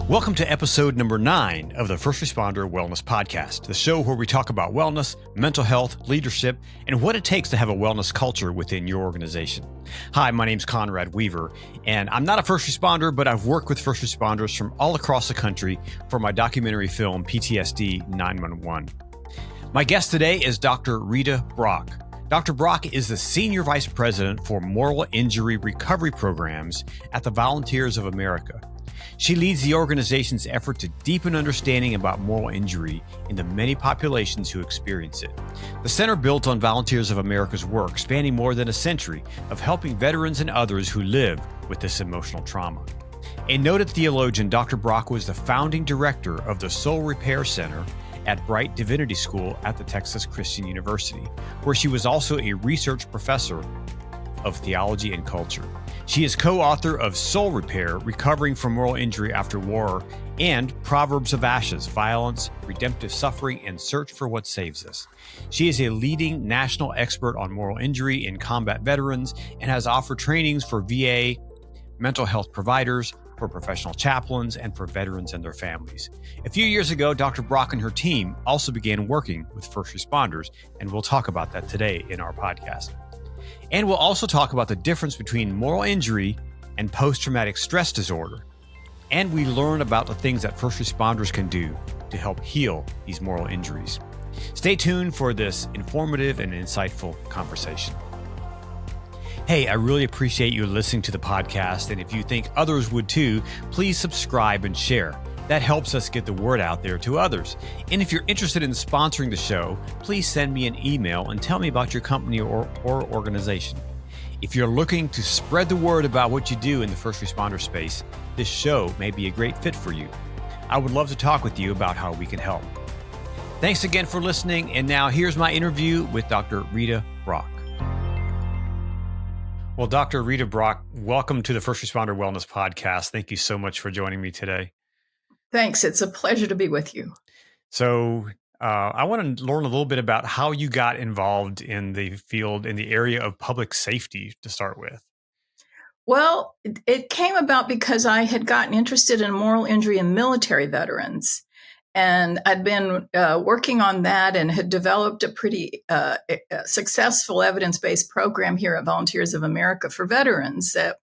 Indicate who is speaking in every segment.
Speaker 1: Welcome to episode number 9 of the First Responder Wellness Podcast, the show where we talk about wellness, mental health, leadership, and what it takes to have a wellness culture within your organization. Hi, my name's Conrad Weaver, and I'm not a first responder, but I've worked with first responders from all across the country for my documentary film, PTSD 911. My guest today is Dr. Rita Brock. Dr. Brock is the Senior Vice President for Moral Injury Recovery Programs at the Volunteers of America. She leads the organization's effort to deepen understanding about moral injury in the many populations who experience it. The center built on Volunteers of America's work, spanning more than a century of helping veterans and others who live with this emotional trauma. A noted theologian, Dr. Brock was the founding director of the Soul Repair Center at Brite Divinity School at the Texas Christian University, where she was also a research professor of theology and culture. She is co-author of Soul Repair, Recovering from Moral Injury After War, and Proverbs of Ashes, Violence, Redemptive Suffering, and Search for What Saves Us. She is a leading national expert on moral injury in combat veterans and has offered trainings for VA, mental health providers, for professional chaplains, and for veterans and their families. A few years ago, Dr. Brock and her team also began working with first responders, and we'll talk about that today in our podcast. And we'll also talk about the difference between moral injury and post-traumatic stress disorder. And we learn about the things that first responders can do to help heal these moral injuries. Stay tuned for this informative and insightful conversation. Hey, I really appreciate you listening to the podcast. And if you think others would too, please subscribe and share. That helps us get the word out there to others. And if you're interested in sponsoring the show, please send me an email and tell me about your company or organization. If you're looking to spread the word about what you do in the first responder space, this show may be a great fit for you. I would love to talk with you about how we can help. Thanks again for listening. And now here's my interview with Dr. Rita Brock. Well, Dr. Rita Brock, welcome to the First Responder Wellness Podcast. Thank you so much for joining me today.
Speaker 2: Thanks. It's a pleasure to be with you.
Speaker 1: So I want to learn a little bit about how you got involved in the field, in the area of public safety to start with.
Speaker 2: Well, it came about because I had gotten interested in moral injury in military veterans. And I'd been working on that and had developed a pretty successful evidence-based program here at Volunteers of America for veterans that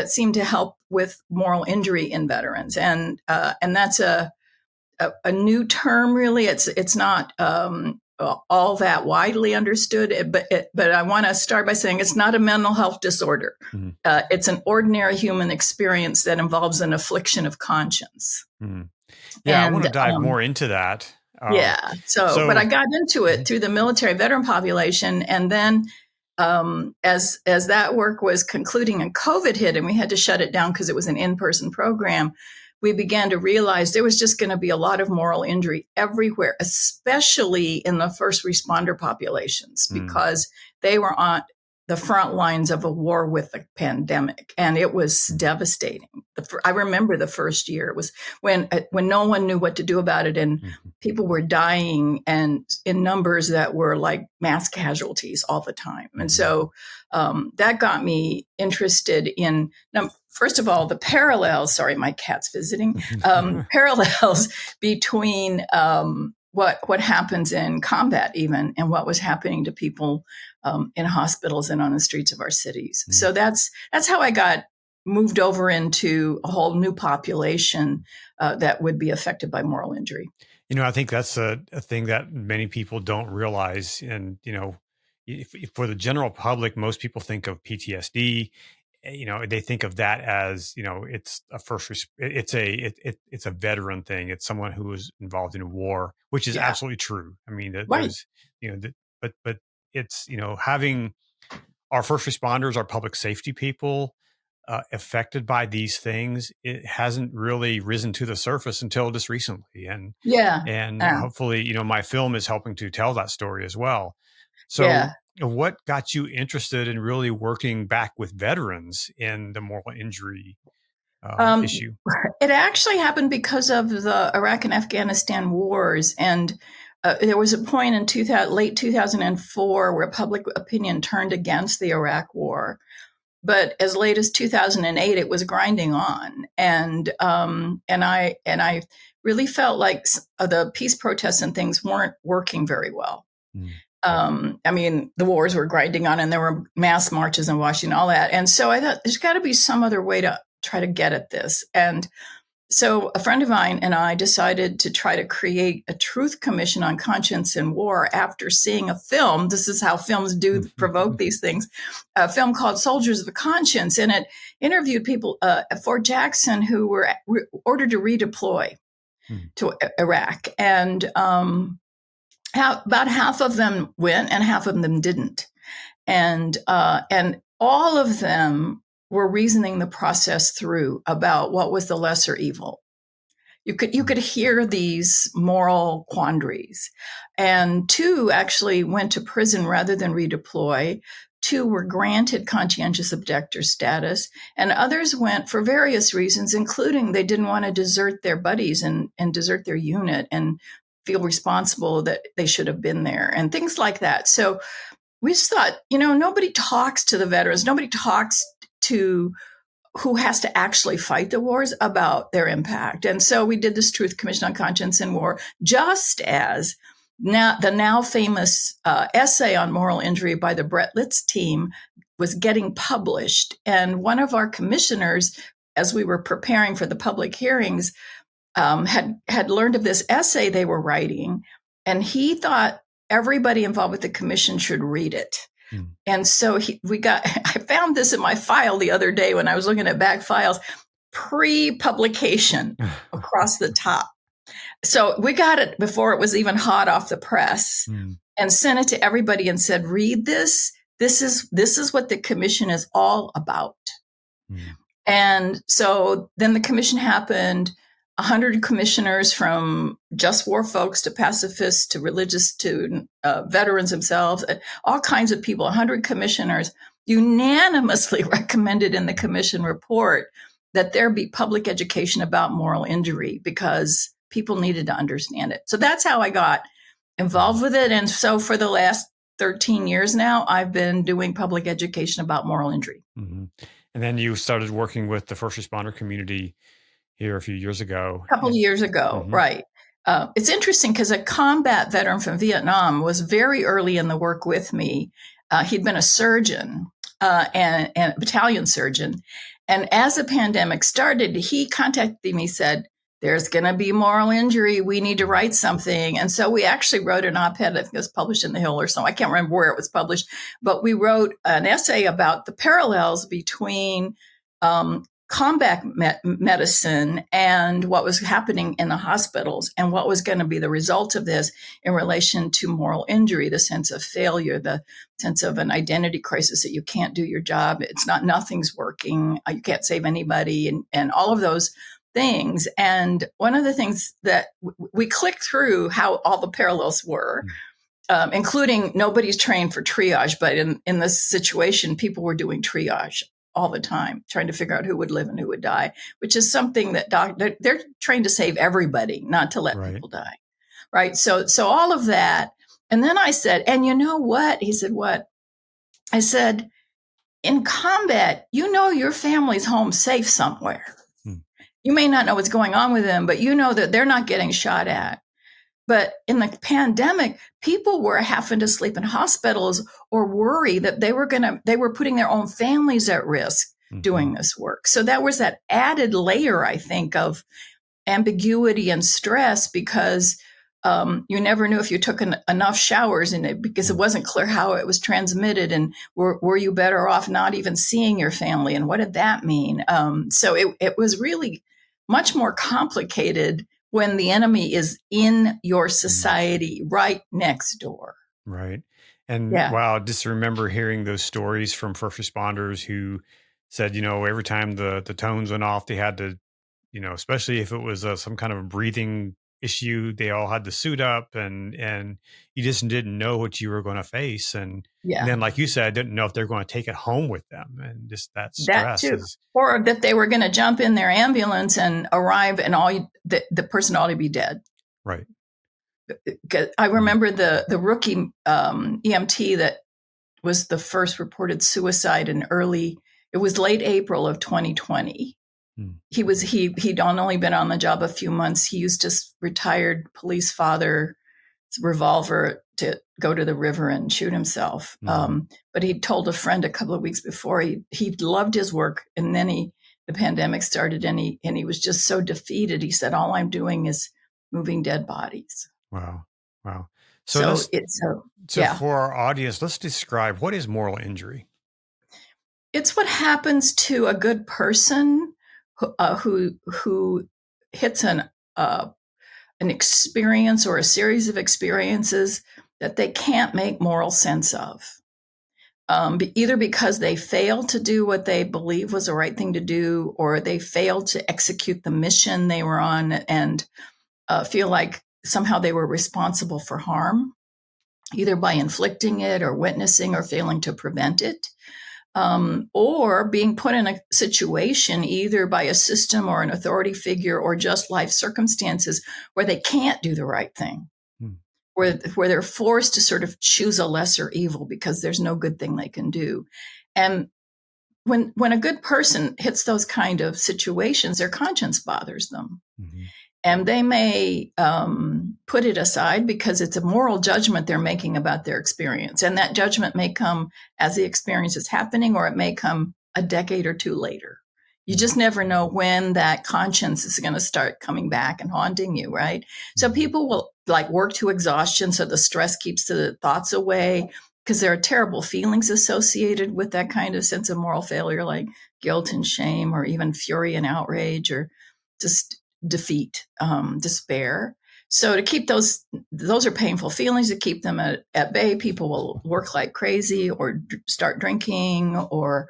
Speaker 2: seemed to help with moral injury in veterans, and that's a new term. Really, it's not all that widely understood. But I want to start by saying it's not a mental health disorder. Mm-hmm. It's an ordinary human experience that involves an affliction of conscience.
Speaker 1: Mm-hmm. Yeah, I want to dive more into that.
Speaker 2: So, but I got into it through the military veteran population, and then. As that work was concluding and COVID hit and we had to shut it down because it was an in-person program, we began to realize there was just going to be a lot of moral injury everywhere, especially in the first responder populations, because they were on the front lines of a war with the pandemic, and it was devastating. I remember the first year. It was when no one knew what to do about it, and people were dying, and in numbers that were like mass casualties all the time. And so that got me interested in, first of all, the parallels. Sorry, my cat's visiting. Parallels between what happens in combat even and what was happening to people in hospitals and on the streets of our cities. So that's how I got moved over into a whole new population that would be affected by moral injury.
Speaker 1: You know, I think that's a thing that many people don't realize. And, you know, for the general public, most people think of PTSD. You know, they think of that as, you know, it's a veteran thing. It's someone who was involved in a war, which is absolutely true. I mean, there's, you know, but it's, you know, having our first responders, our public safety people affected by these things, it hasn't really risen to the surface until just recently. And hopefully, you know, my film is helping to tell that story as well. So what got you interested in really working back with veterans in the moral injury issue?
Speaker 2: It actually happened because of the Iraq and Afghanistan wars. And there was a point in late 2004 where public opinion turned against the Iraq war. But as late as 2008, it was grinding on. I really felt like the peace protests and things weren't working very well. I mean, the wars were grinding on, and there were mass marches in Washington, all that. And so I thought there's got to be some other way to try to get at this. And so a friend of mine and I decided to try to create a truth commission on conscience in war after seeing a film. This is how films do provoke these things. A film called Soldiers of Conscience. And it interviewed people at Fort Jackson who were ordered to redeploy to Iraq. And about half of them went and half of them didn't. And all of them were reasoning the process through about what was the lesser evil. You could hear these moral quandaries. And 2 actually went to prison rather than redeploy. 2 were granted conscientious objector status, and others went for various reasons, including they didn't want to desert their buddies and desert their unit and feel responsible that they should have been there and things like that. So we just thought, nobody talks to the veterans. Nobody talks to who has to actually fight the wars about their impact. And so we did this Truth Commission on Conscience in War, just as the now famous essay on moral injury by the Brett Litz team was getting published. And one of our commissioners, as we were preparing for the public hearings, had learned of this essay they were writing, and he thought everybody involved with the commission should read it. And so I found this in my file the other day when I was looking at back files, pre-publication across the top. So we got it before it was even hot off the press and sent it to everybody and said, read this. This is what the commission is all about. And so then the commission happened. 100 commissioners, from just war folks to pacifists to religious to veterans themselves, all kinds of people, 100 commissioners unanimously recommended in the commission report that there be public education about moral injury because people needed to understand it. So that's how I got involved with it. And so for the last 13 years now, I've been doing public education about moral injury.
Speaker 1: And then you started working with the first responder community here a few years ago.
Speaker 2: A couple of years ago, right. It's interesting because a combat veteran from Vietnam was very early in the work with me. He'd been a surgeon and a battalion surgeon. And as the pandemic started, he contacted me, said, there's going to be moral injury. We need to write something. And so we actually wrote an op-ed. I think it was published in The Hill or something. I can't remember where it was published. But we wrote an essay about the parallels between combat medicine and what was happening in the hospitals and what was going to be the result of this in relation to moral injury, the sense of failure, the sense of an identity crisis that you can't do your job. Nothing's working. You can't save anybody and all of those things. And one of the things that we clicked through how all the parallels were, including nobody's trained for triage, but in this situation, people were doing triage all the time, trying to figure out who would live and who would die, which is something that they're trained to save everybody, not to let people die. Right. So all of that. And then I said, and you know what? He said, what? I said, in combat, your family's home safe somewhere. You may not know what's going on with them, but you know that they're not getting shot at. But in the pandemic, people were having to sleep in hospitals or worry that they were putting their own families at risk doing this work. So that was that added layer, I think, of ambiguity and stress because you never knew if you took enough showers in it because it wasn't clear how it was transmitted. And were you better off not even seeing your family? And what did that mean? So it was really much more complicated when the enemy is in your society right next door.
Speaker 1: Right. And wow, just remember hearing those stories from first responders who said, every time the tones went off, they had to, especially if it was some kind of a breathing issue, they all had to suit up and you just didn't know what you were going to face. And then, like you said, didn't know if they're going to take it home with them. And just that stress.
Speaker 2: That too. Or that they were going to jump in their ambulance and arrive and the person ought to be dead.
Speaker 1: Right.
Speaker 2: I remember the rookie EMT that was the first reported suicide it was late April of 2020. he'd only been on the job a few months. He used his retired police father's revolver to go to the river and shoot himself. But he told a friend a couple of weeks before he loved his work, and then the pandemic started, and he was just so defeated. He said, "All I'm doing is moving dead bodies."
Speaker 1: Wow.
Speaker 2: So
Speaker 1: for our audience, let's describe what is moral injury.
Speaker 2: It's what happens to a good person who hits an experience or a series of experiences that they can't make moral sense of, either because they failed to do what they believe was the right thing to do, or they failed to execute the mission they were on and feel like somehow they were responsible for harm, either by inflicting it or witnessing or failing to prevent it. Or being put in a situation either by a system or an authority figure or just life circumstances where they can't do the right thing, where they're forced to sort of choose a lesser evil because there's no good thing they can do. And when a good person hits those kind of situations, their conscience bothers them. And they may put it aside because it's a moral judgment they're making about their experience. And that judgment may come as the experience is happening, or it may come a decade or two later. You just never know when that conscience is going to start coming back and haunting you, right? So people will work to exhaustion so the stress keeps the thoughts away, because there are terrible feelings associated with that kind of sense of moral failure, like guilt and shame, or even fury and outrage, or just defeat, despair. So to keep those are painful feelings. To keep them at bay, people will work like crazy, or start drinking, or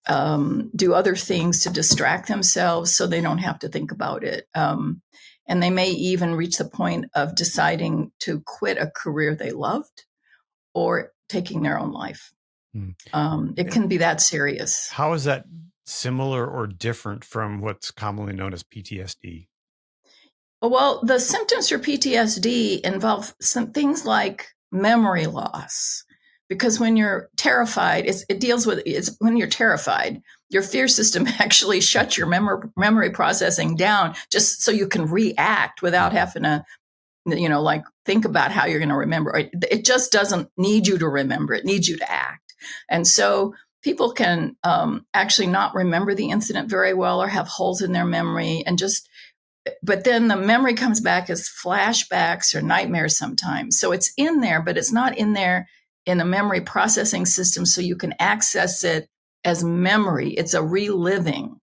Speaker 2: do other things to distract themselves so they don't have to think about it. And they may even reach the point of deciding to quit a career they loved, or taking their own life. It can be that serious.
Speaker 1: How is that similar or different from what's commonly known as PTSD?
Speaker 2: Well, the symptoms for PTSD involve some things like memory loss, because when you're terrified, it's when you're terrified, your fear system actually shuts your memory processing down just so you can react without having to, think about how you're going to remember. It just doesn't need you to remember. It needs you to act. And so people can actually not remember the incident very well, or have holes in their memory, but then the memory comes back as flashbacks or nightmares sometimes. So it's in there, but it's not in there in the memory processing system so you can access it as memory. It's a reliving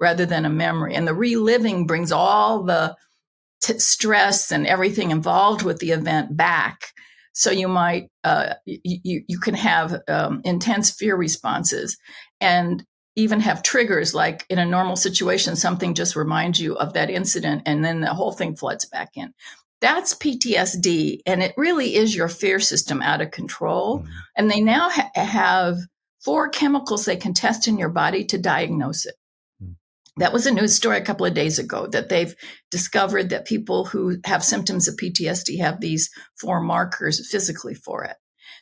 Speaker 2: rather than a memory. And the reliving brings all the stress and everything involved with the event back. So you might, you can have intense fear responses, and even have triggers, like in a normal situation, something just reminds you of that incident, and then the whole thing floods back in. That's PTSD, and it really is your fear system out of control. And they now have 4 chemicals they can test in your body to diagnose it. That was a news story a couple of days ago, that they've discovered that people who have symptoms of PTSD have these 4 markers physically for it.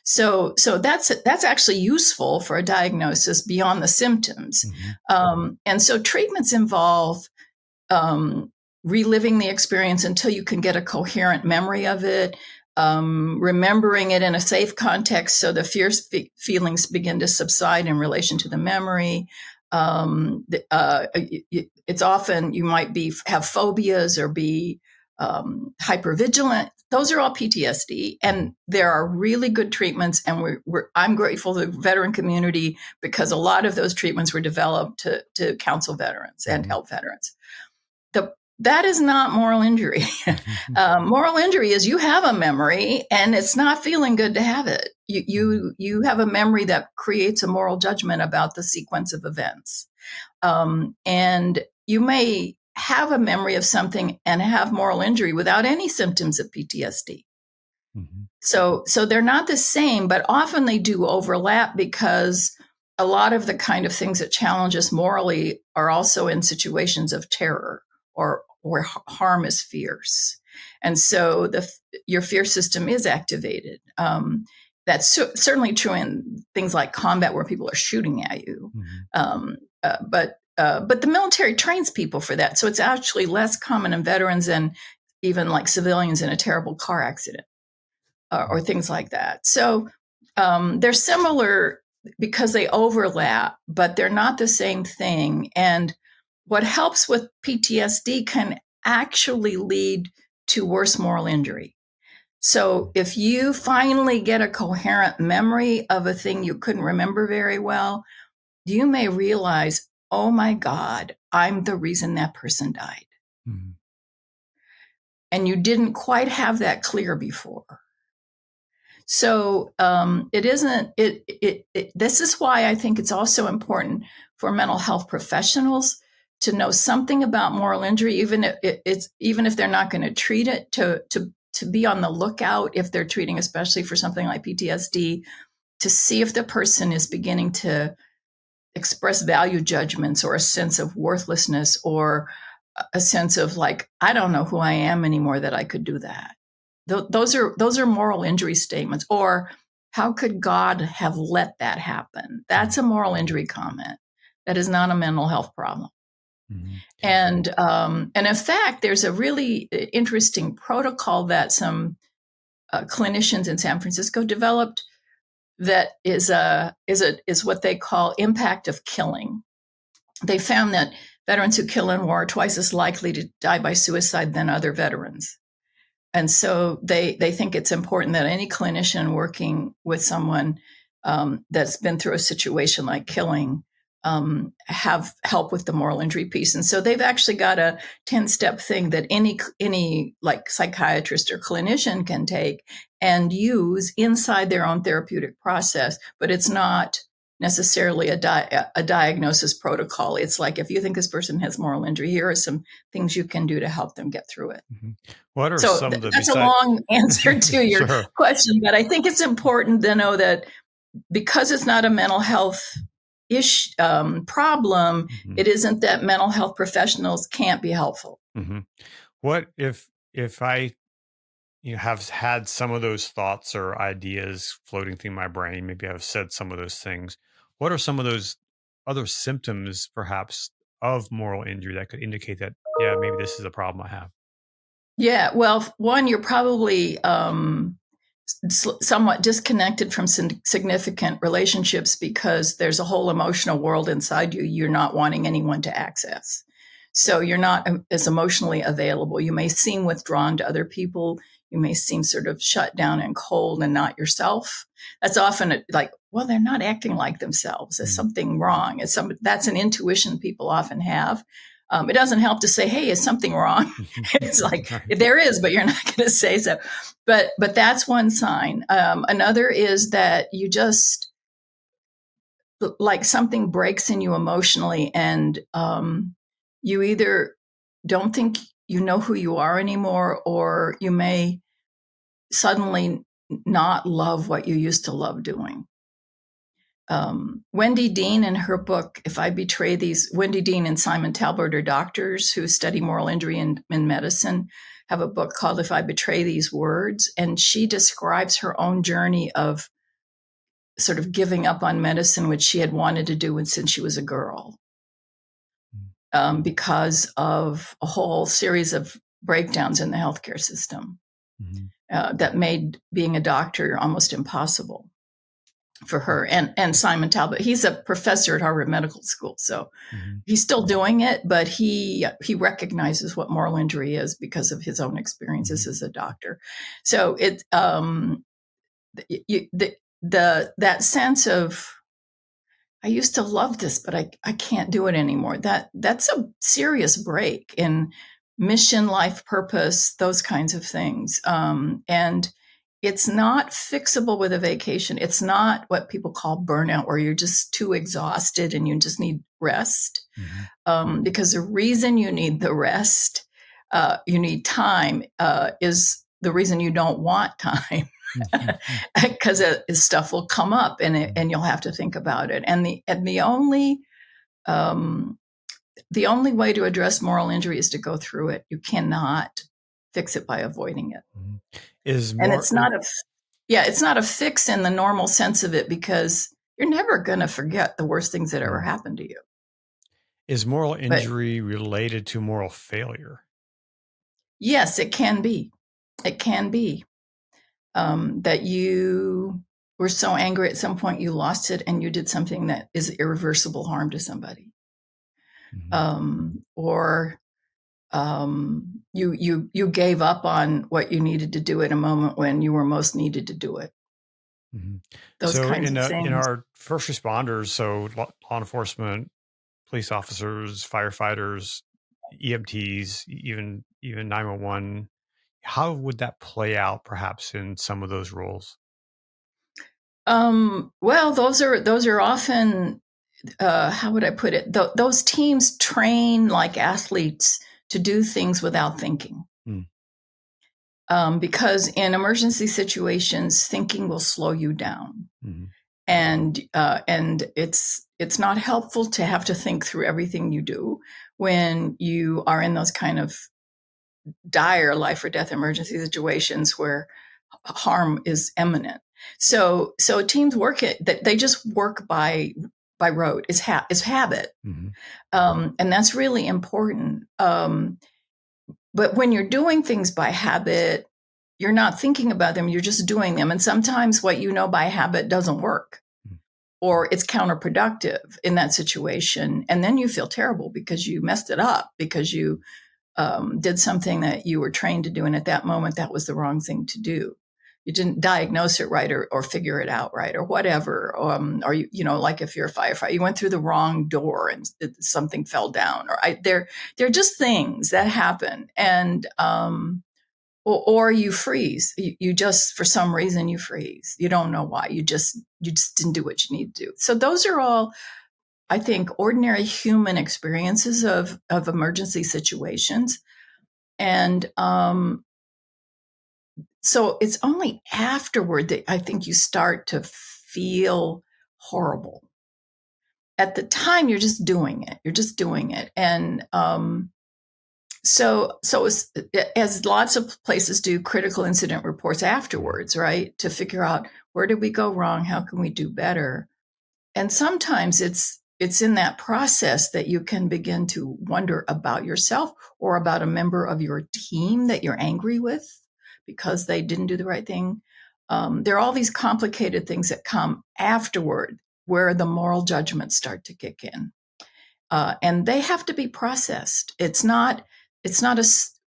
Speaker 2: So that's actually useful for a diagnosis beyond the symptoms. And so treatments involve reliving the experience until you can get a coherent memory of it, remembering it in a safe context so the fear feelings begin to subside in relation to the memory. It's often you might have phobias or be hypervigilant. Those are all PTSD, and there are really good treatments. And I'm grateful to the veteran community, because a lot of those treatments were developed to counsel veterans and help veterans. That is not moral injury. Moral injury is you have a memory and it's not feeling good to have it. You have a memory that creates a moral judgment about the sequence of events. And you may have a memory of something and have moral injury without any symptoms of PTSD. So they're not the same, but often they do overlap, because a lot of the kind of things that challenge us morally are also in situations of terror, or where harm is fierce. And so your fear system is activated. That's certainly true in things like combat, where people are shooting at you. But but the military trains people for that. So it's actually less common in veterans than even like civilians in a terrible car accident or things like that. So they're similar because they overlap, but they're not the same thing. And what helps with PTSD can actually lead to worse moral injury. So if you finally get a coherent memory of a thing you couldn't remember very well, you may realize, oh my God, I'm the reason that person died. Mm-hmm. And you didn't quite have that clear before. So this is why I think it's also important for mental health professionals to know something about moral injury, even if they're not going to treat it, to be on the lookout if they're treating, especially for something like PTSD, to see if the person is beginning to express value judgments or a sense of worthlessness or a sense of like, I don't know who I am anymore that I could do that. Those are moral injury statements. Or how could God have let that happen? That's a moral injury comment. That is not a mental health problem. Mm-hmm. And in fact, there's a really interesting protocol that some clinicians in San Francisco developed that is what they call impact of killing. They found that veterans who kill in war are twice as likely to die by suicide than other veterans. And so they think it's important that any clinician working with someone that's been through a situation like killing have help with the moral injury piece. And so they've actually got a 10-step thing that any like psychiatrist or clinician can take and use inside their own therapeutic process, but it's not necessarily a diagnosis protocol. It's like, if you think this person has moral injury, here are some things you can do to help them get through it. Mm-hmm.
Speaker 1: What are some of the
Speaker 2: that's a long answer to your
Speaker 1: Sure.
Speaker 2: question, but I think it's important to know that because it's not a mental health problem, mm-hmm. It isn't that mental health professionals can't be helpful.
Speaker 1: Mm-hmm. What if I have had some of those thoughts or ideas floating through my brain? Maybe I've said some of those things. What are some of those other symptoms, perhaps, of moral injury that could indicate that, yeah, maybe this is a problem I have?
Speaker 2: Yeah, well, one, you're probably somewhat disconnected from significant relationships because there's a whole emotional world inside you you're not wanting anyone to access. So you're not as emotionally available. You may seem withdrawn to other people. You may seem sort of shut down and cold and not yourself. That's often like, well, they're not acting like themselves. There's something wrong. That's an intuition people often have. It doesn't help to say, hey, is something wrong? It's like, there is, but you're not going to say so. But that's one sign. Another is that you just, like, something breaks in you emotionally, and you either don't think you know who you are anymore, or you may suddenly not love what you used to love doing. Wendy Dean, in her book, If I Betray These, Wendy Dean and Simon Talbot are doctors who study moral injury in medicine, have a book called If I Betray These Words. And she describes her own journey of sort of giving up on medicine, which she had wanted to do since she was a girl, because of a whole series of breakdowns in the healthcare system that made being a doctor almost impossible for her. And Simon Talbot, he's a professor at Harvard Medical School, so he's still doing it, but he recognizes what moral injury is because of his own experiences as a doctor. So it that sense of, I used to love this, but I can't do it anymore. That's a serious break in mission, life purpose, those kinds of things. And it's not fixable with a vacation. It's not what people call burnout, where you're just too exhausted and you just need rest. Because the reason you need the rest, you need time, is the reason you don't want time. Because stuff will come up and you'll have to think about it. And the only way to address moral injury is to go through it. You cannot fix it by avoiding it. And it's not a fix in the normal sense of it, because you're never going to forget the worst things that ever happened to you.
Speaker 1: Is moral injury related to moral failure?
Speaker 2: Yes, it can be. It can be that you were so angry at some point you lost it and you did something that is irreversible harm to somebody. Or you gave up on what you needed to do at a moment when you were most needed to do it. Those
Speaker 1: So
Speaker 2: kinds of
Speaker 1: in
Speaker 2: things.
Speaker 1: our first responders, so law enforcement, police officers, firefighters, EMTs, even 911, how would that play out perhaps in some of those roles?
Speaker 2: Well, those are often how would I put it? Those teams train like athletes to do things without thinking. Because in emergency situations, thinking will slow you down, and it's not helpful to have to think through everything you do when you are in those kind of dire life or death emergency situations where harm is imminent. So teams work they just work by rote. It's habit, and that's really important. But when you're doing things by habit, you're not thinking about them, you're just doing them. And sometimes what you know by habit doesn't work, or it's counterproductive in that situation. And then you feel terrible because you messed it up, because you did something that you were trained to do. And at that moment, that was the wrong thing to do. You didn't diagnose it right, or figure it out right, or whatever. Or like if you're a firefighter, you went through the wrong door and something fell down. Or they're just things that happen, and or you freeze. You just, for some reason, you freeze. You don't know why. You just didn't do what you need to do. So those are all, I think, ordinary human experiences of emergency situations. And so it's only afterward that I think you start to feel horrible. At the time, you're just doing it. And so as lots of places do, critical incident reports afterwards, right? To figure out, where did we go wrong? How can we do better? And sometimes it's in that process that you can begin to wonder about yourself, or about a member of your team that you're angry with because they didn't do the right thing. There are all these complicated things that come afterward where the moral judgments start to kick in. And they have to be processed.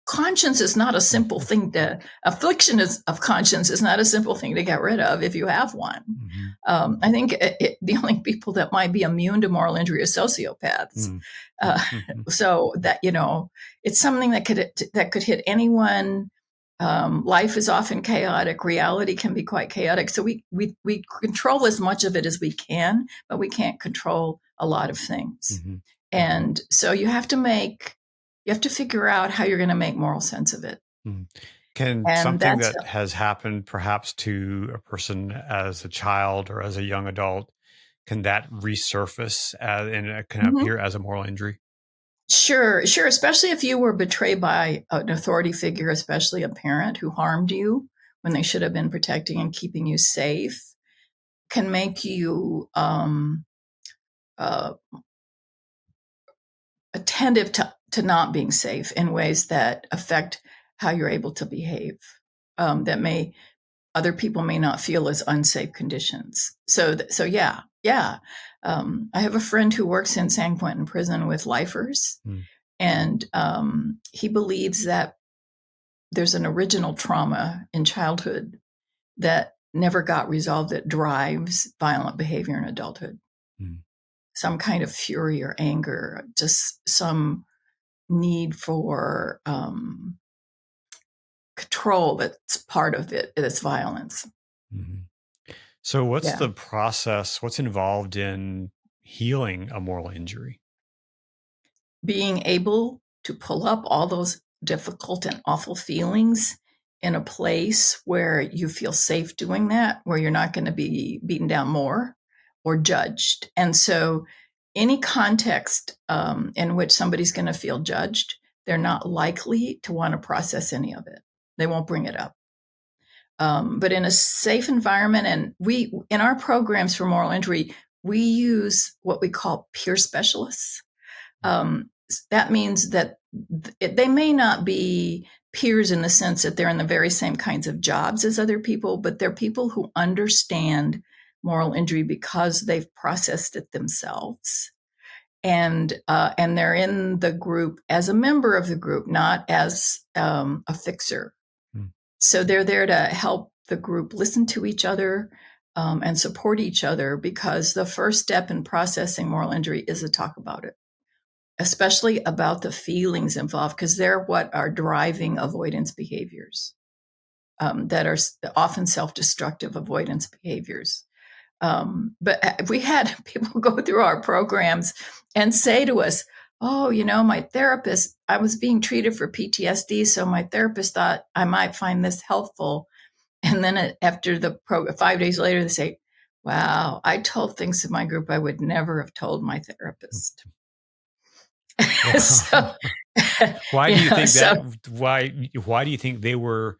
Speaker 2: Conscience is not a simple thing affliction of conscience is not a simple thing to get rid of if you have one. I think the only people that might be immune to moral injury are sociopaths. So that, it's something that could hit anyone. Life is often chaotic. Reality can be quite chaotic. So we control as much of it as we can, but we can't control a lot of things. And so you have to figure out how you're going to make moral sense of it.
Speaker 1: Can something that has happened perhaps to a person as a child or as a young adult, can that resurface and it can appear as a moral injury?
Speaker 2: Sure. Especially if you were betrayed by an authority figure, especially a parent who harmed you when they should have been protecting and keeping you safe, can make you attentive to not being safe in ways that affect how you're able to behave. That other people may not feel as unsafe conditions. So yeah. I have a friend who works in San Quentin prison with lifers, and he believes that there's an original trauma in childhood that never got resolved that drives violent behavior in adulthood. Some kind of fury or anger, just some need for control that's part of it, that's violence.
Speaker 1: So what's the process? What's involved in healing a moral injury?
Speaker 2: Being able to pull up all those difficult and awful feelings in a place where you feel safe doing that, where you're not going to be beaten down more or judged. And so any context in which somebody's going to feel judged, they're not likely to want to process any of it. They won't bring it up. But in a safe environment, and in our programs for moral injury, we use what we call peer specialists. That means that they may not be peers in the sense that they're in the very same kinds of jobs as other people, but they're people who understand moral injury because they've processed it themselves. And they're in the group as a member of the group, not as a fixer. So they're there to help the group listen to each other and support each other, because the first step in processing moral injury is to talk about it, especially about the feelings involved, because they're what are driving avoidance behaviors that are often self-destructive avoidance behaviors. But we had people go through our programs and say to us, oh, my therapist, I was being treated for PTSD, so my therapist thought I might find this helpful. And then after 5 days later, they say, wow, I told things to my group I would never have told my therapist.
Speaker 1: Wow. So, why do you think that? Why do you think they were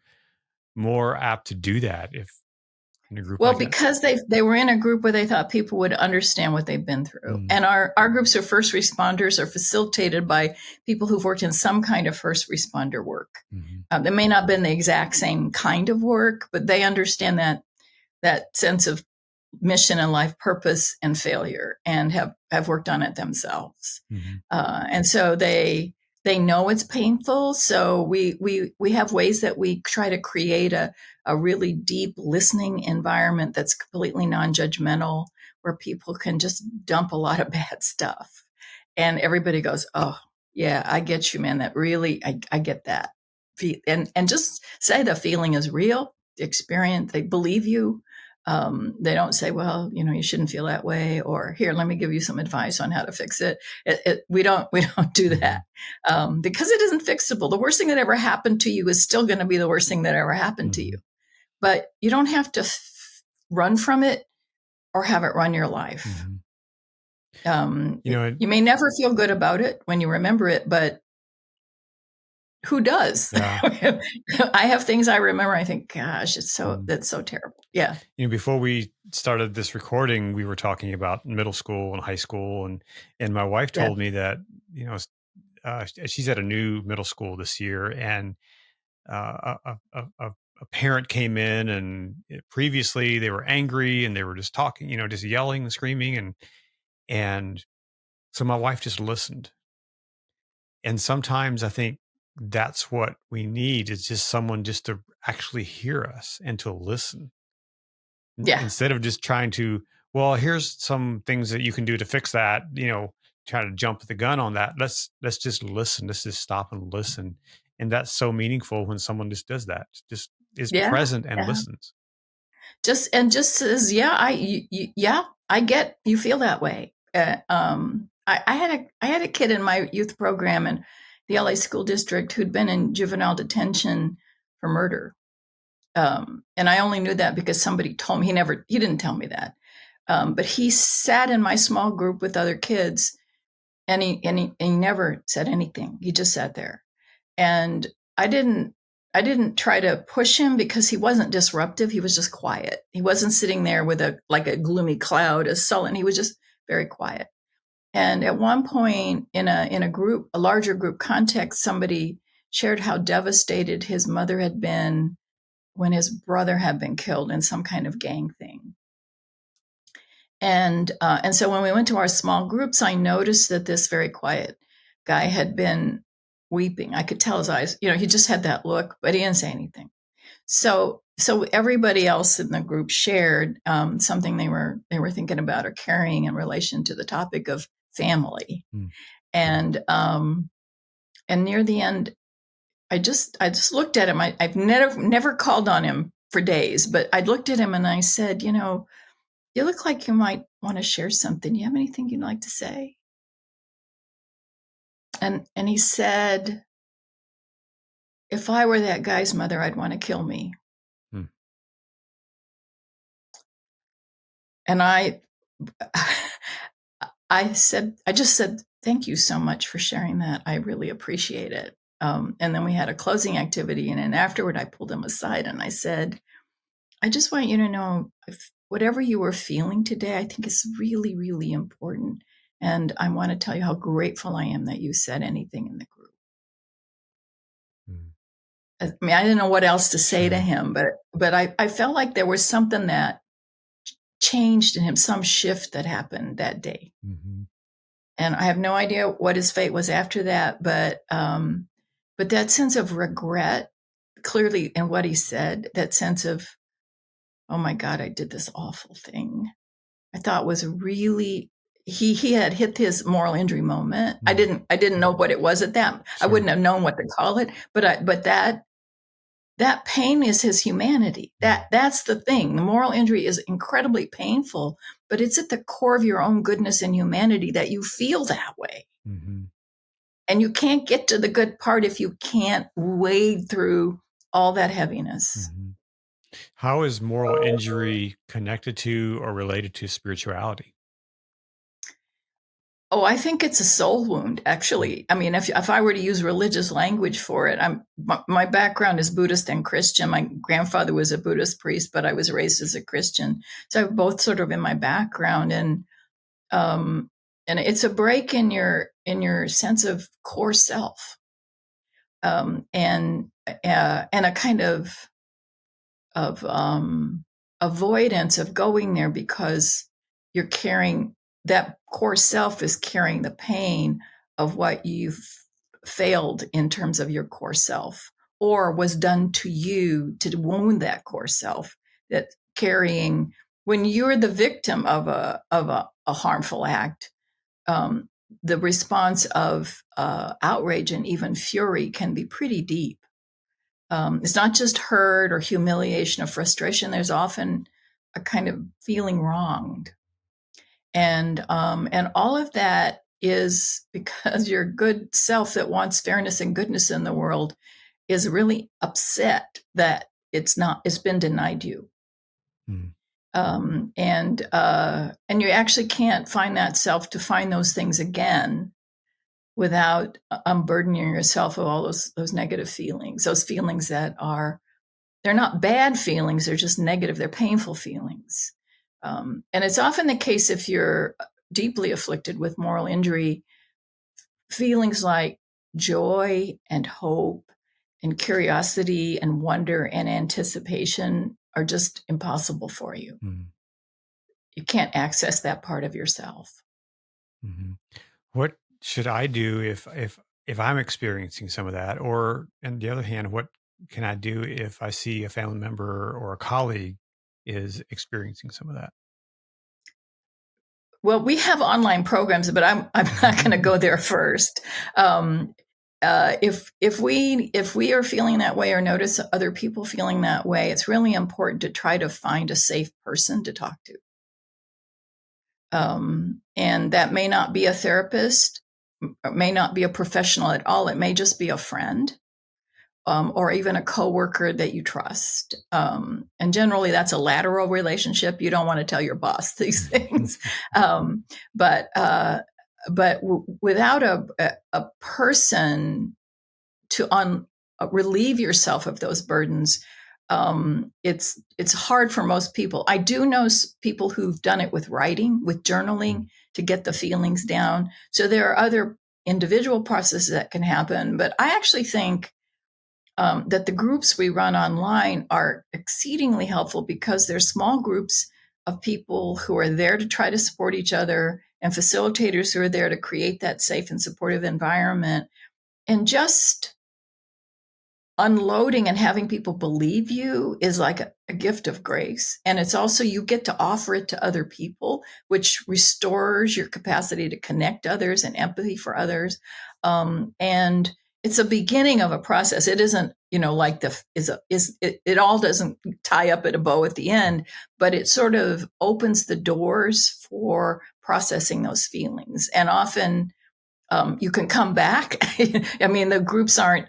Speaker 1: more apt to do that if in a group?
Speaker 2: Well, because they were in a group where they thought people would understand what they've been through. And our groups of first responders are facilitated by people who've worked in some kind of first responder work. They may not have been the exact same kind of work, but they understand that sense of mission and life purpose and failure, and have worked on it themselves. And so they know it's painful. So we have ways that we try to create a really deep listening environment that's completely non-judgmental, where people can just dump a lot of bad stuff. And everybody goes, oh, yeah, I get you, man. That really, I get that. And just say the feeling is real, the experience, they believe you. They don't say, well, you shouldn't feel that way, or here, let me give you some advice on how to fix it. We don't do that because it isn't fixable. The worst thing that ever happened to you is still going to be the worst thing that ever happened to you. But you don't have to run from it or have it run your life. You may never feel good about it when you remember it, but who does? Yeah. I have things I remember. I think, gosh, that's so terrible. Yeah.
Speaker 1: Before we started this recording, we were talking about middle school and high school, and my wife told me that she's at a new middle school this year, and a parent came in, and previously they were angry and they were just talking, just yelling and screaming, and so my wife just listened. And sometimes I think that's what we need, is just someone just to actually hear us and to listen.
Speaker 2: Yeah.
Speaker 1: Instead of just trying to, well, here's some things that you can do to fix that, try to jump the gun on that. Let's just listen. Let's just stop and listen. And that's so meaningful when someone just does that, just is present and listens.
Speaker 2: Just says, I get you feel that way. I had a kid in my youth program in the LA school district who'd been in juvenile detention for murder. And I only knew that because somebody told me. He didn't tell me that. But he sat in my small group with other kids, and he never said anything. He just sat there. And I didn't try to push him because he wasn't disruptive. He was just quiet. He wasn't sitting there with a gloomy cloud, a sullen. He was just very quiet. And at one point in a larger group context, somebody shared how devastated his mother had been when his brother had been killed in some kind of gang thing. And so when we went to our small groups, I noticed that this very quiet guy had been weeping. I could tell his eyes, he just had that look, but he didn't say anything. So everybody else in the group shared something they were thinking about or carrying in relation to the topic of family. And near the end, I just looked at him. I've never called on him for days, but I looked at him and I said, you look like you might want to share something. You have anything you'd like to say? And he said, if I were that guy's mother, I'd want to kill me. And I just said, thank you so much for sharing that. I really appreciate it. And then we had a closing activity. And then afterward, I pulled him aside and I said, I just want you to know, if whatever you were feeling today, I think is really, really important. And I want to tell you how grateful I am that you said anything in the group. I mean, I didn't know what else to say to him, but I felt like there was something that changed in him, some shift that happened that day. And I have no idea what his fate was after that, but that sense of regret, clearly in what he said, that sense of, oh my God, I did this awful thing, I thought was really, he had hit his moral injury moment. I didn't know what it was at that. Sure. I wouldn't have known what to call it, but that pain is his humanity. That's the thing. The moral injury is incredibly painful, but it's at the core of your own goodness and humanity that you feel that way. And you can't get to the good part if you can't wade through all that heaviness.
Speaker 1: How is moral injury connected to or related to spirituality?
Speaker 2: Oh, I think it's a soul wound, actually. I mean, if I were to use religious language for it, my background is Buddhist and Christian. My grandfather was a Buddhist priest, but I was raised as a Christian. So I have both sort of in my background. And it's a break in your sense of core self, and a kind of avoidance of going there because you're carrying, that core self is carrying the pain of what you've failed in terms of your core self, or was done to you to wound that core self. That carrying, when you're the victim of a harmful act, the response of outrage and even fury can be pretty deep. It's not just hurt or humiliation or frustration. There's often a kind of feeling wronged. And all of that is because your good self that wants fairness and goodness in the world is really upset that it's been denied you. And you actually can't find that self to find those things again without unburdening yourself of all those negative feelings, those feelings that they're not bad feelings, they're just negative, they're painful feelings. And it's often the case if you're deeply afflicted with moral injury, feelings like joy and hope and curiosity and wonder and anticipation are just impossible for you. You can't access that part of yourself.
Speaker 1: What should I do if I'm experiencing some of that? Or on the other hand, what can I do if I see a family member or a colleague is experiencing some of that?
Speaker 2: Well, we have online programs, but I'm not going to go there first. If we are feeling that way or notice other people feeling that way, it's really important to try to find a safe person to talk to. And that may not be a therapist, may not be a professional at all. It may just be a friend, or even a coworker that you trust. And generally that's a lateral relationship. You don't want to tell your boss these things. But without a person to relieve yourself of those burdens, it's hard for most people. I do know people who've done it with writing, with journaling, to get the feelings down. So there are other individual processes that can happen. But I actually think that the groups we run online are exceedingly helpful because they're small groups of people who are there to try to support each other, and facilitators who are there to create that safe and supportive environment. And just unloading and having people believe you is like a gift of grace. And it's also, you get to offer it to other people, which restores your capacity to connect others and empathy for others. And it's a beginning of a process. It isn't, like it all doesn't tie up at a bow at the end, but it sort of opens the doors for processing those feelings. And often you can come back. I mean, the groups aren't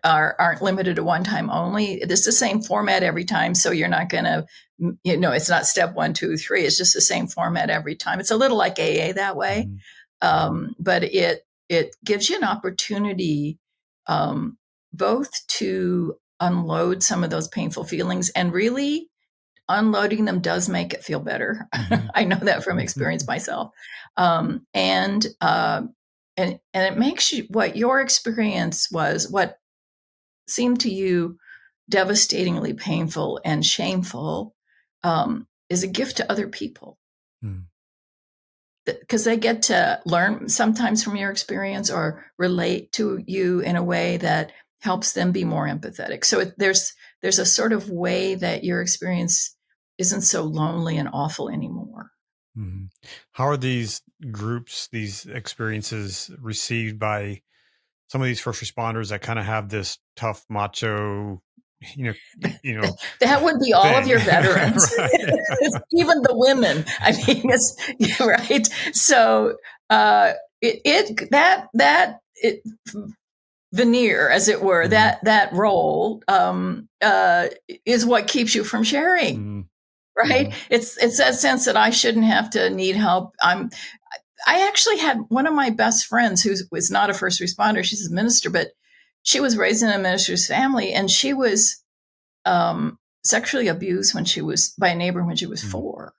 Speaker 2: limited to one time only. It's the same format every time. So you're not going to, it's not step 1, 2, 3. It's just the same format every time. It's a little like AA that way. But it gives you an opportunity both to unload some of those painful feelings and really unloading them does make it feel better.
Speaker 1: Mm-hmm.
Speaker 2: I know that from experience myself. And it makes you, what your experience was, what seemed to you devastatingly painful and shameful, is a gift to other people. Because they get to learn sometimes from your experience or relate to you in a way that helps them be more empathetic. So there's a sort of way that your experience isn't so lonely and awful anymore.
Speaker 1: Mm-hmm. How are these groups, these experiences received by some of these first responders that kind of have this tough macho,
Speaker 2: that would be all of your veterans,
Speaker 1: right.
Speaker 2: even the women. I mean, it's right. So veneer, as it were,
Speaker 1: Mm-hmm.
Speaker 2: that role is what keeps you from sharing.
Speaker 1: Mm-hmm.
Speaker 2: Right?
Speaker 1: Mm-hmm.
Speaker 2: It's that sense that I shouldn't have to need help. I actually had one of my best friends who was not a first responder. She's a minister, but she was raised in a minister's family, and she was sexually abused by a neighbor when she was 4.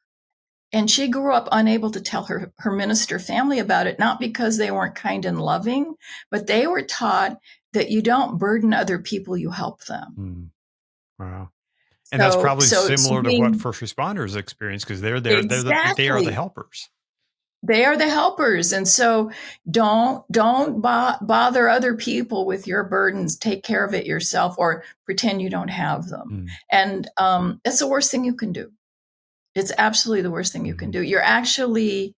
Speaker 2: And she grew up unable to tell her minister family about it, not because they weren't kind and loving, but they were taught that you don't burden other people, you help them.
Speaker 1: Wow. And that's probably
Speaker 2: So
Speaker 1: similar to what first responders experience, because they're there.
Speaker 2: exactly.
Speaker 1: They are the helpers.
Speaker 2: They are the helpers. And so don't bother other people with your burdens. Take care of it yourself, or pretend you don't have them. And it's the worst thing you can do. It's absolutely the worst thing you can do. You're actually,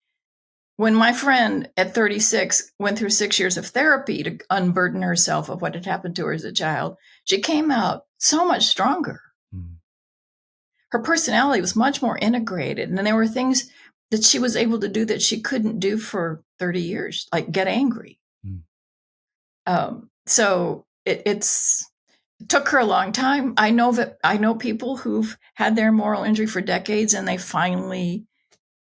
Speaker 2: when my friend at 36 went through 6 years of therapy to unburden herself of what had happened to her as a child, she came out so much stronger. Her personality was much more integrated. And there were things that she was able to do that she couldn't do for 30 years, like get angry. So it took her a long time. I know people who've had their moral injury for decades, and they finally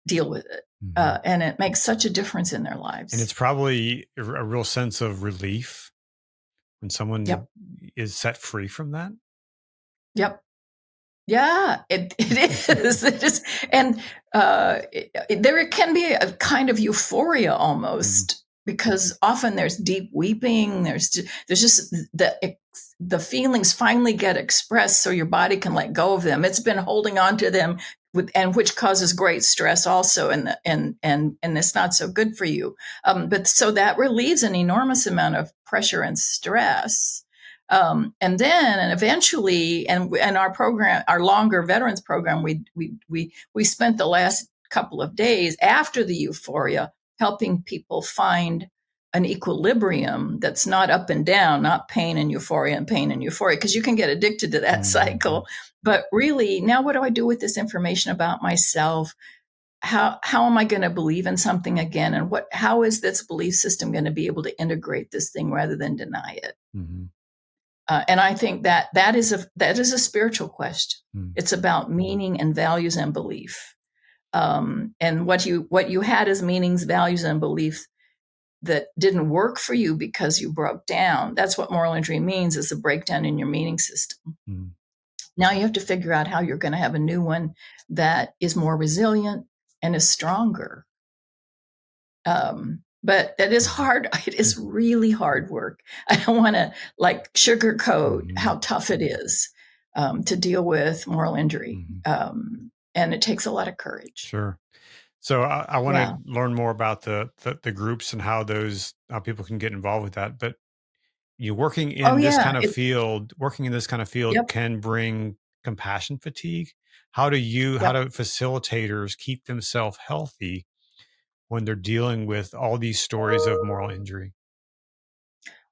Speaker 2: deal with it. And it makes such a difference in their lives.
Speaker 1: And it's probably a real sense of relief when someone is set free from that.
Speaker 2: Yep. Yeah, it is. It is. And there can be a kind of euphoria almost, because often there's deep weeping. There's just the feelings finally get expressed, so your body can let go of them. It's been holding on to them, and which causes great stress also, and it's not so good for you. But so that relieves an enormous amount of pressure and stress. And then, and eventually, and our program, our longer veterans program, we spent the last couple of days after the euphoria helping people find an equilibrium that's not up and down, not pain and euphoria, because you can get addicted to that cycle. But really, now what do I do with this information about myself? How am I going to believe in something again? And how is this belief system going to be able to integrate this thing rather than deny it? And I think that is a spiritual question. It's about meaning and values and belief. And what you had as meanings, values, and beliefs that didn't work for you because you broke down. That's what moral injury means, is a breakdown in your meaning system. Now you have to figure out how you're going to have a new one that is more resilient and is stronger. But that is hard. It is really hard work. I don't want to sugarcoat how tough it is to deal with moral injury. And it takes a lot of courage.
Speaker 1: Sure. So I want to learn more about the groups and how people can get involved with that. But working in this kind of field can bring compassion fatigue. How do facilitators keep themselves healthy when they're dealing with all these stories of moral injury?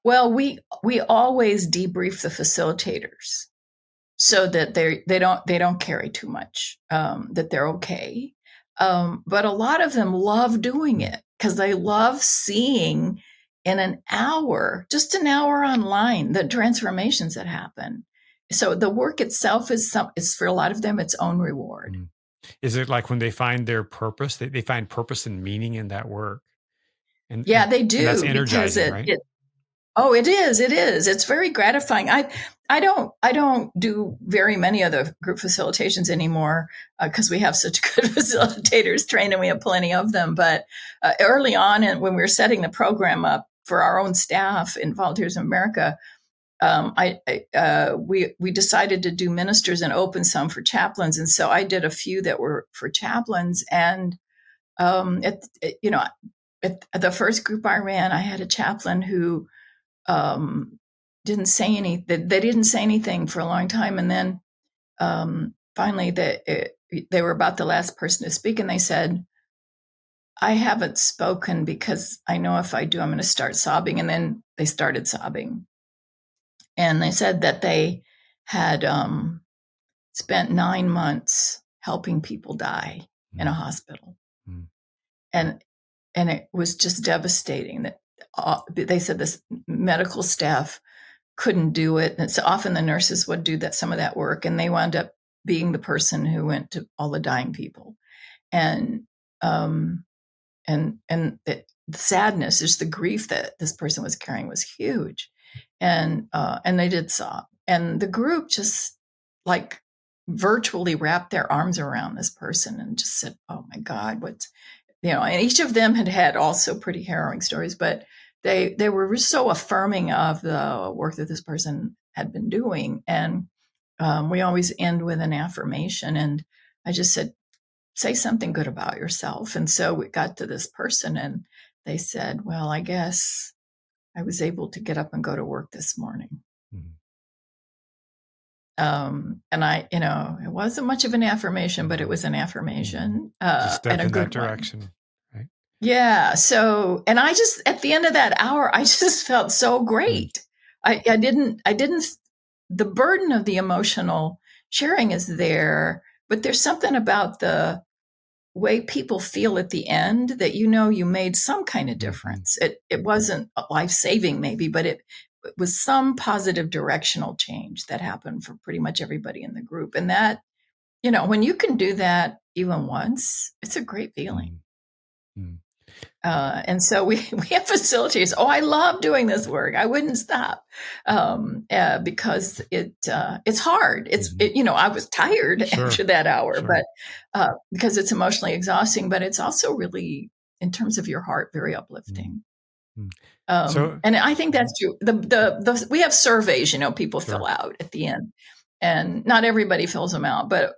Speaker 2: Well, we always debrief the facilitators so that they don't carry too much, that they're okay. But a lot of them love doing it because they love seeing in just an hour online, the transformations that happen. So the work itself is for a lot of them its own reward.
Speaker 1: Is it like when they find their purpose, they find purpose and meaning in that work? And
Speaker 2: they do,
Speaker 1: and that's energizing, right?
Speaker 2: Oh, it is. It is. It's very gratifying. I don't do very many of the group facilitations anymore because we have such good facilitators trained and we have plenty of them. But early on, and when we were setting the program up for our own staff in Volunteers of America, we decided to do ministers and open some for chaplains, and so I did a few that were for chaplains. And at the first group I ran, I had a chaplain who didn't say anything. They didn't say anything for a long time, and then finally, they were about the last person to speak, and they said, "I haven't spoken because I know if I do, I'm going to start sobbing." And then they started sobbing, and they said that they had spent 9 months helping people die in a hospital, and it was just devastating. That they said this medical staff couldn't do it. And so often the nurses would do some of that work, and they wound up being the person who went to all the dying people. And the sadness, just the grief that this person was carrying was huge. And they did sob. And the group just like virtually wrapped their arms around this person and just said, "Oh my God, and each of them had also pretty harrowing stories, but they were so affirming of the work that this person had been doing. And we always end with an affirmation. And I just said, say something good about yourself. And so we got to this person and they said, "Well, I guess I was able to get up and go to work this morning." And it wasn't much of an affirmation, but it was an affirmation.
Speaker 1: Just step
Speaker 2: and a
Speaker 1: in
Speaker 2: good
Speaker 1: that direction.
Speaker 2: one.
Speaker 1: Right?
Speaker 2: Yeah. So, and I just, at the end of that hour, I just felt so great. The burden of the emotional sharing is there, but there's something about the way people feel at the end that, you made some kind of difference. It wasn't life-saving maybe, but it was some positive directional change that happened for pretty much everybody in the group. And that, when you can do that even once, it's a great feeling. And so we have facilitators. Oh, I love doing this work. I wouldn't stop because it's hard. I was tired after that hour, but because it's emotionally exhausting, but it's also really, in terms of your heart, very uplifting. And I think that's true. We have surveys, people fill out at the end, and not everybody fills them out, but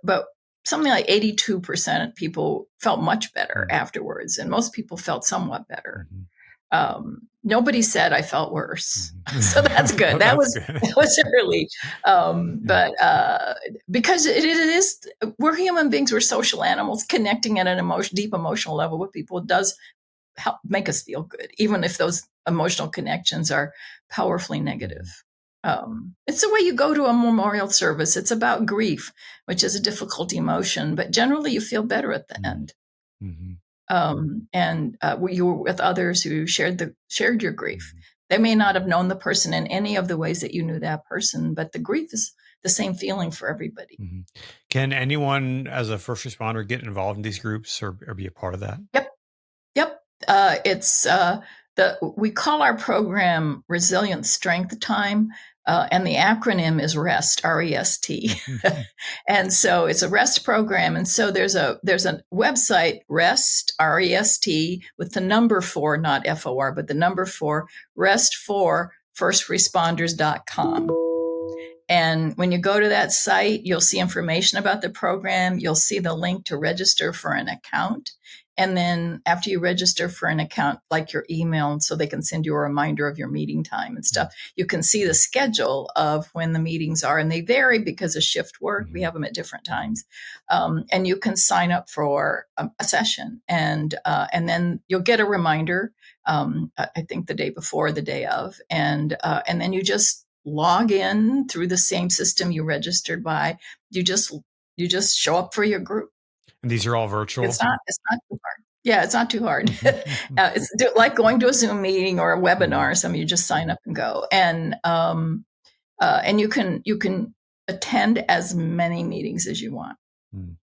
Speaker 2: something like 82% of people felt much better afterwards, and most people felt somewhat better. Nobody said I felt worse, so that's good. That was early, but because it is, we're human beings, we're social animals. Connecting at an deep emotional level with people does help make us feel good, even if those emotional connections are powerfully negative. It's the way you go to a memorial service. It's about grief, which is a difficult emotion, but generally you feel better at the end. And you were with others who shared your grief. They may not have known the person in any of the ways that you knew that person, but the grief is the same feeling for everybody.
Speaker 1: Can anyone as a first responder get involved in these groups or be a part of that?
Speaker 2: Yep. It's we call our program Resilient Strength Time, and the acronym is REST, R-E-S-T. And so it's a REST program. And so there's a website, REST, R-E-S-T, with the number 4, not F-O-R, but the number 4, rest4firstresponders.com. And when you go to that site, you'll see information about the program. You'll see the link to register for an account. And then after you register for an account, like your email, so they can send you a reminder of your meeting time and stuff, you can see the schedule of when the meetings are. And they vary because of shift work. We have them at different times. And you can sign up for a session. And then you'll get a reminder, I think the day before, or the day of. And then you just log in through the same system you registered by. You just show up for your group.
Speaker 1: And these are all virtual?
Speaker 2: It's not too hard. Yeah, it's not too hard. It's like going to a Zoom meeting or a webinar or something. You just sign up and go. And you can attend as many meetings as you want.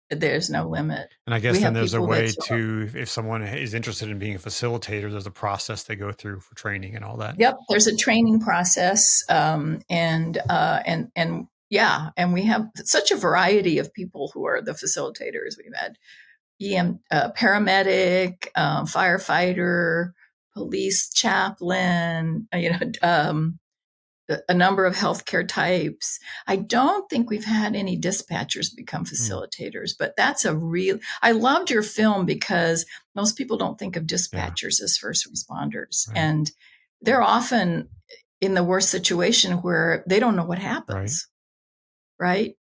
Speaker 2: There's no limit.
Speaker 1: And I guess
Speaker 2: We
Speaker 1: then
Speaker 2: have
Speaker 1: there's a
Speaker 2: people that
Speaker 1: way
Speaker 2: show up.
Speaker 1: to, if someone is interested in being a facilitator, there's a process they go through for training and all that.
Speaker 2: Yep, there's a training process, and yeah, and we have such a variety of people who are the facilitators. We've had paramedic, firefighter, police chaplain, a number of healthcare types. I don't think we've had any dispatchers become facilitators, but that's I loved your film because most people don't think of dispatchers as first responders.
Speaker 1: Right.
Speaker 2: And they're often in the worst situation where they don't know what happens, right?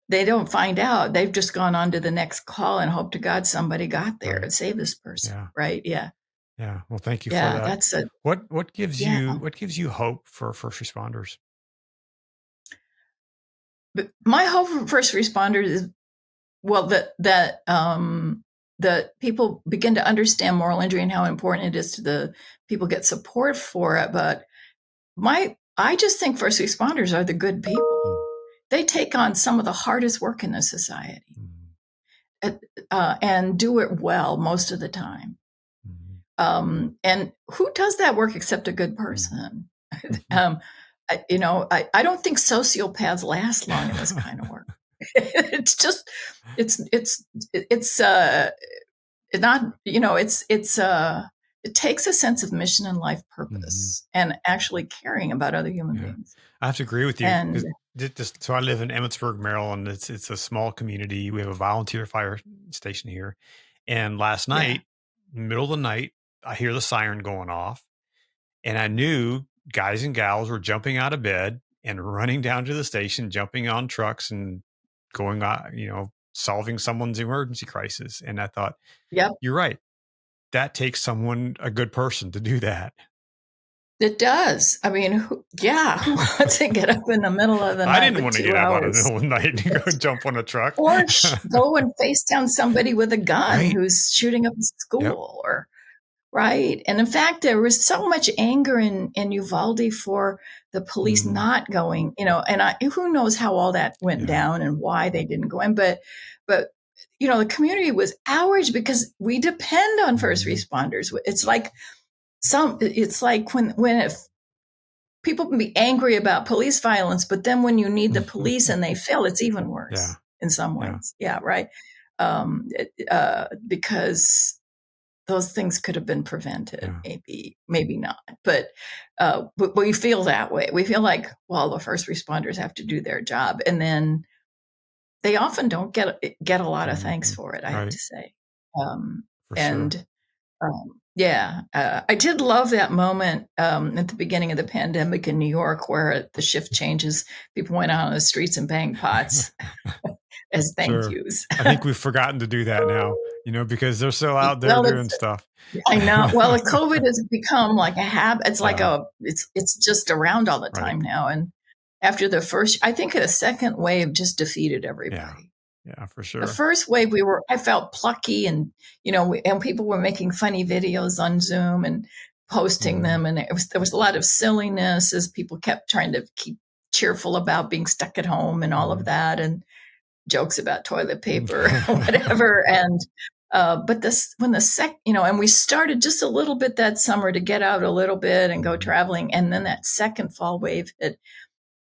Speaker 2: They don't find out. They've just gone on to the next call and hope to God somebody got there and save this person, right? Yeah.
Speaker 1: Yeah. Well, thank you for
Speaker 2: Yeah,
Speaker 1: that. What gives you hope for first responders?
Speaker 2: But my hope for first responders is, well, that people begin to understand moral injury and how important it is to the people get support for it. But I just think first responders are the good people. They take on some of the hardest work in the society, and do it well most of the time. And who does that work except a good person? I don't think sociopaths last long in this kind of work. It's just, it's not, it takes a sense of mission and life purpose and actually caring about other human beings.
Speaker 1: I have to agree with you.
Speaker 2: And
Speaker 1: So I live in Emmitsburg, Maryland. It's a small community. We have a volunteer fire station here. And last night, middle of the night, I hear the siren going off, and I knew guys and gals were jumping out of bed and running down to the station, jumping on trucks and going out, solving someone's emergency crisis. And I thought, you're right. That takes a good person to do that.
Speaker 2: It does. I mean, who wants to get up in the middle of the night?
Speaker 1: I didn't want to get up in the middle of the night and go jump on a truck.
Speaker 2: Or go and face down somebody with a gun who's shooting up a school, or right. And in fact, there was so much anger in Uvalde for the police not going, and who knows how all that went down and why they didn't go in. But the community was outraged because we depend on first responders. It's like when if people can be angry about police violence, but then when you need the police and they fail, it's even worse in some ways. Yeah, right. Because those things could have been prevented, maybe not. But we feel that way. We feel like, well, the first responders have to do their job, and then they often don't get a lot of thanks for it. I have to say, I did love that moment at the beginning of the pandemic in New York, where the shift changes. People went out on the streets and banged pots as thank yous.
Speaker 1: I think we've forgotten to do that now, because they're still out there doing stuff.
Speaker 2: I know. Well, COVID has become like a habit. It's like it's just around all the time now. And after the first, I think the second wave just defeated everybody.
Speaker 1: Yeah, for sure.
Speaker 2: The first wave, I felt plucky, and and people were making funny videos on Zoom and posting them, and there was a lot of silliness as people kept trying to keep cheerful about being stuck at home and all of that, and jokes about toilet paper or whatever. And but and we started just a little bit that summer to get out a little bit and go traveling, and then that second fall wave hit,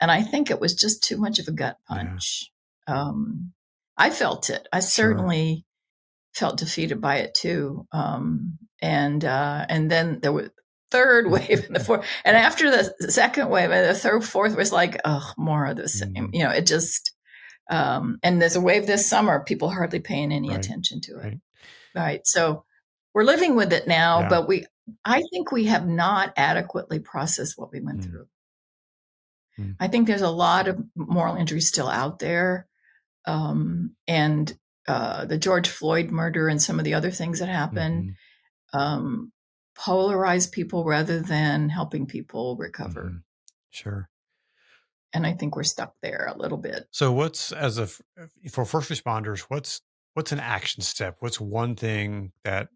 Speaker 2: and I think it was just too much of a gut punch. I felt it. I certainly felt defeated by it too. And then there was third wave and the fourth, and after the second wave, the third, fourth was like, more of the same. It just. And there's a wave this summer. People hardly paying any attention to it. Right. So we're living with it now, but I think we have not adequately processed what we went through. I think there's a lot of moral injury still out there. And the George Floyd murder and some of the other things that happened polarize people rather than helping people recover.
Speaker 1: Sure.
Speaker 2: And I think we're stuck there a little bit.
Speaker 1: So for first responders, what's an action step? What's one thing that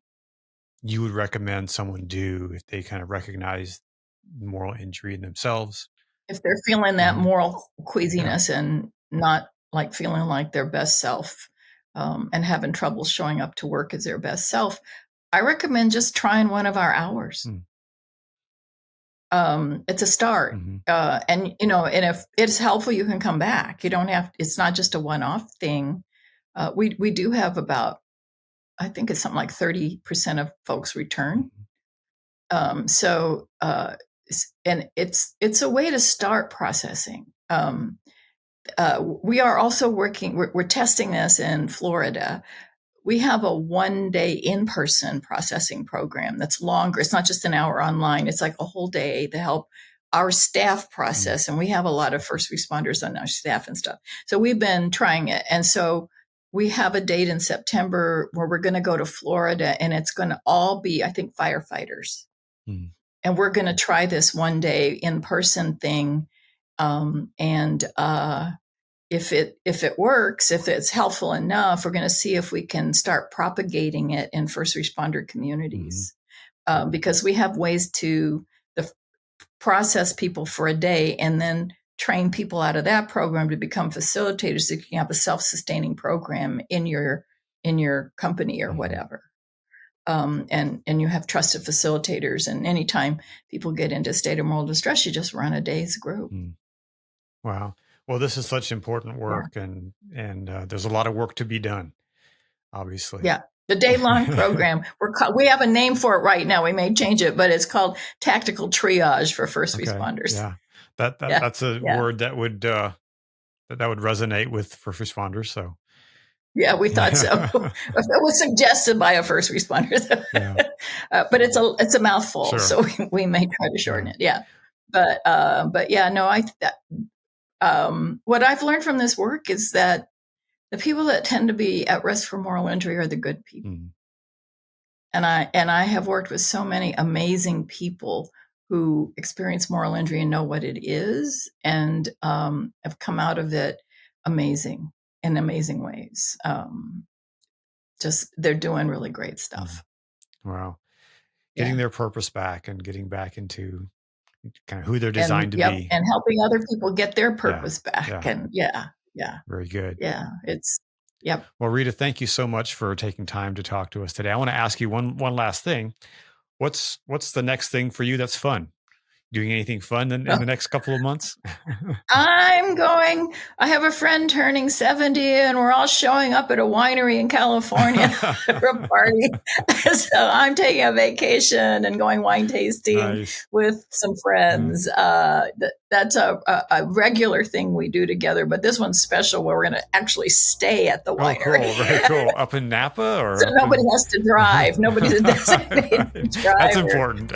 Speaker 1: you would recommend someone do if they kind of recognize moral injury in themselves?
Speaker 2: If they're feeling that moral queasiness and not like feeling like their best self, and having trouble showing up to work as their best self, I recommend just trying one of our hours. It's a start. And if it's helpful, you can come back. You don't have, it's not just a one-off thing. We do have about, I think it's something like 30% of folks return. And it's a way to start processing. We are also we're testing this in Florida. We have a 1-day in-person processing program that's longer. It's not just an hour online. It's like a whole day to help our staff process. And we have a lot of first responders on our staff and stuff. So we've been trying it. And so we have a date in September where we're going to go to Florida, and it's going to all be, I think, firefighters. And we're going to try this 1-day in-person thing. If it works, if it's helpful enough, we're going to see if we can start propagating it in first responder communities, because we have ways to process people for a day and then train people out of that program to become facilitators, so you can have a self-sustaining program in your company or whatever. And you have trusted facilitators, and anytime people get into a state of moral distress, you just run a day's group.
Speaker 1: Wow. Well, this is such important work, and there's a lot of work to be done, obviously.
Speaker 2: Yeah. The day-long program, we have a name for it right now. We may change it, but it's called tactical triage for first responders.
Speaker 1: Yeah. That's a word that would resonate with first responders. So
Speaker 2: yeah, we thought so. It was suggested by a first responder, but it's a mouthful, so we may try to shorten it. Yeah, but yeah, no, what I've learned from this work is that the people that tend to be at risk for moral injury are the good people. And I have worked with so many amazing people who experience moral injury and know what it is, and have come out of it in amazing ways. Just they're doing really great stuff.
Speaker 1: Wow. Getting their purpose back and getting back into kind of who they're designed to be.
Speaker 2: And helping other people get their purpose back. And
Speaker 1: very good.
Speaker 2: Yeah.
Speaker 1: Well, Rita, thank you so much for taking time to talk to us today. I want to ask you one last thing. What's the next thing for you that's fun? Doing anything fun in the next couple of months?
Speaker 2: I have a friend turning 70, and we're all showing up at a winery in California for a party. So I'm taking a vacation and going wine tasting with some friends. That's a regular thing we do together, but this one's special where we're going to actually stay at the winery.
Speaker 1: Oh, cool. Very cool. Up in Napa? Or
Speaker 2: so nobody has to drive. Nobody's designated to drive.
Speaker 1: That's important.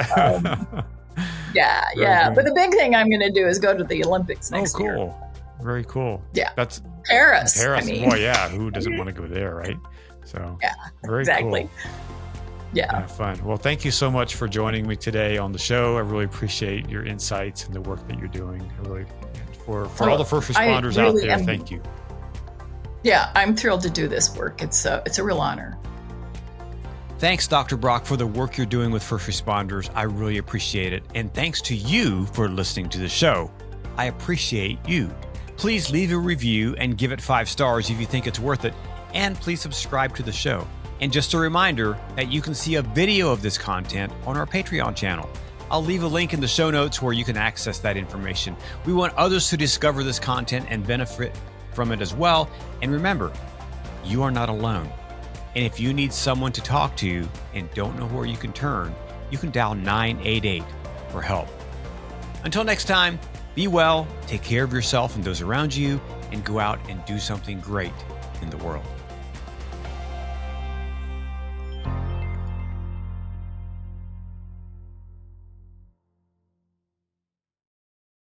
Speaker 2: Yeah. But the big thing I'm going to do is go to the Olympics next year.
Speaker 1: Oh, cool. Very cool.
Speaker 2: Yeah.
Speaker 1: That's
Speaker 2: Paris.
Speaker 1: I mean. Boy, yeah. Who doesn't want to go there, right? So, very
Speaker 2: exactly.
Speaker 1: Cool.
Speaker 2: Yeah.
Speaker 1: Fun. Well, thank you so much for joining me today on the show. I really appreciate your insights and the work that you're doing. I really, for all the first responders out there, thank you.
Speaker 2: Yeah, I'm thrilled to do this work. It's a real honor.
Speaker 1: Thanks, Dr. Brock, for the work you're doing with first responders. I really appreciate it. And thanks to you for listening to the show. I appreciate you. Please leave a review and give it 5 stars if you think it's worth it. And please subscribe to the show. And just a reminder that you can see a video of this content on our Patreon channel. I'll leave a link in the show notes where you can access that information. We want others to discover this content and benefit from it as well. And remember, you are not alone. And if you need someone to talk to and don't know where you can turn, you can dial 988 for help. Until next time, be well, take care of yourself and those around you, and go out and do something great in the world.